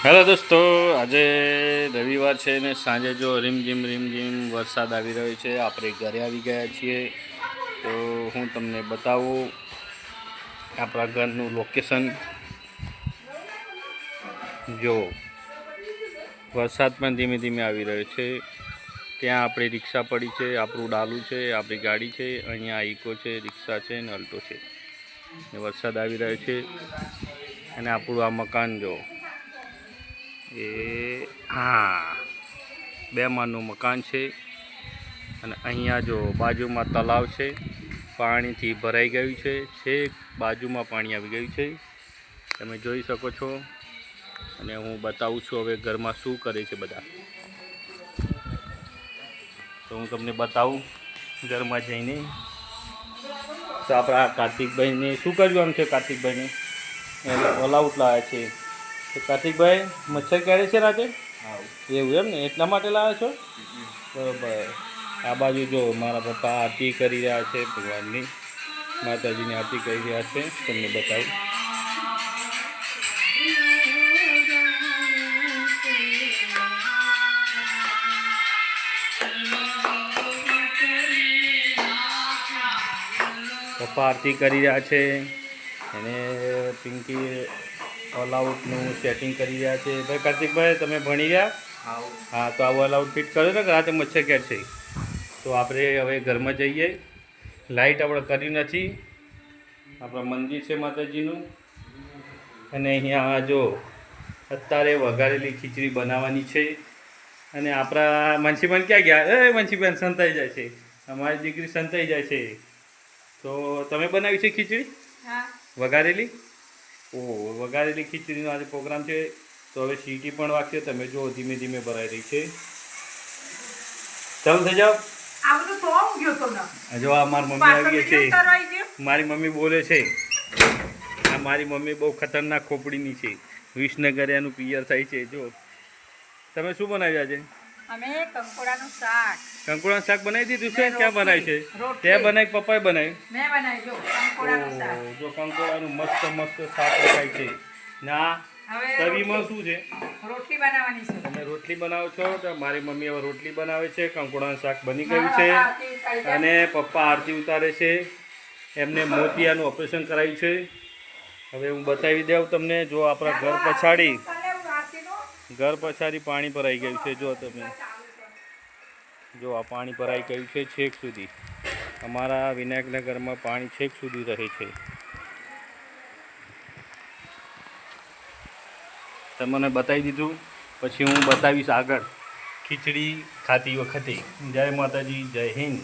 Hello દોસ્તો, આજે રવિવાર છે ને સાંજે જો રીમઝીમ વરસાદ આવી રહ્યો છે. આપણે ઘરે આવી ગયા છીએ, તો હું તમને બતાવું આપણા ઘરનું લોકેશન. જો વરસાદ પણ ધીમે ધીમે આવી રહ્યો છે. ત્યાં આપણી રિક્ષા પડી છે, આપણું ડાલું છે, આપણી ગાડી છે, અહીંયા ઇકો છે, રિક્ષા છે ને અલ્ટો છે. વરસાદ આવી રહ્યો છે અને આપણું આ મકાન જો હા 2 માળનું મકાન છે. અને અહીંયા જો બાજુમાં તલાવ છે, પાણીથી ભરાઈ ગયું છે. છેક બાજુમાં પાણી આવી ગયું છે, તમે જોઈ શકો છો. અને હું બતાવું છું હવે ઘરમાં શું કરે છે બધા, તો હું તમને બતાવું ઘરમાં જઈને. તો આપણા કાર્તિકભાઈને શું કર્યું આમ છે? કાર્તિકભાઈને ઓલાઉટ લાવ્યા છે. તો કાર્તિકભાઈ, મચ્છર ક્યારે છે રાતે? એવું એમ ને, એટલા માટે લાવ્યા છો? બરાબર. આ બાજુ જો મારા પપ્પા આરતી કરી રહ્યા છે, ભગવાનની માતાજીની આરતી કરી રહ્યા છે. તમને બતાવું. પપ્પા આરતી કરી રહ્યા છે અને પિંકી ઓલઆઉટનું સેટિંગ કરી રહ્યા છે. ભાઈ કાર્તિકભાઈ, તમે ભણી રહ્યા? હા, તો આ ઓલઆઉટ ફિટ કર્યો ને, રાતે મચ્છર કેટ છે. તો આપણે હવે ઘરમાં જઈએ. લાઇટ આપણે કર્યું નથી. આપણા મંદિર છે માતાજીનું. અને અહીંયા જો અત્યારે વઘારેલી ખીચડી બનાવવાની છે. અને આપણા મનસીબેન ક્યાં ગયા? મનસીબેન સંતાઈ જાય છે, અમારી દીકરી સંતાઈ જાય છે. તો તમે બનાવી છે ખીચડી? વઘારેલી? ઓહ, વઘારેલી ખીચડીનો આજે પ્રોગ્રામ છે. તો હવે સીટી પણ વાગશે. તમે જો ધીમે ધીમે ભરાઈ રહી છે. ચાલો થઈ જાઓ. જો આ મારી મમ્મી આવી ગઈ છે. મારી મમ્મી બોલે છે. આ મારી મમ્મી બહુ ખતરનાક ખોપડીની છે. વિસનગર એનું પિયર થાય છે. જો તમે શું બનાવ્યા છે? અમે કંકોડાનું શાક. કંકોડાનું શાક બનાવી દીધું છે? ક્યાં બનાવ્યું છે? તે બનાવી, પપ્પાએ બનાવ્યું? મેં બનાવ્યું. જો કંકોડાનું શાક. જો કંકોડાનું મસ્ત શાક બનાવ્યું છે. ના તવીમાં શું છે? રોટલી બનાવવાની છે. તમે રોટલી બનાવો છો? તો મારી મમ્મી હવે રોટલી બનાવે છે. કંકોડાનું શાક બની ગયું છે. અને પપ્પા આરતી ઉતારે છે. એમને મોતિયાનું ઓપરેશન કરાવ્યું છે. હવે હું બતાવી દઉં તમને. જો આપણા ઘર પછાડી પાણી ભરાઈ ગયું છે. જો તમે જો આ પાણી ભરાઈ ગયું છે છેક સુધી. અમારા વિનાયકનગરમાં પાણી છેક સુધી રહે છે. તમને બતાવી દીધું. પછી હું બતાવીશ આગળ ખીચડી ખાતી વખતે. જય માતાજી, જય હિન્દ.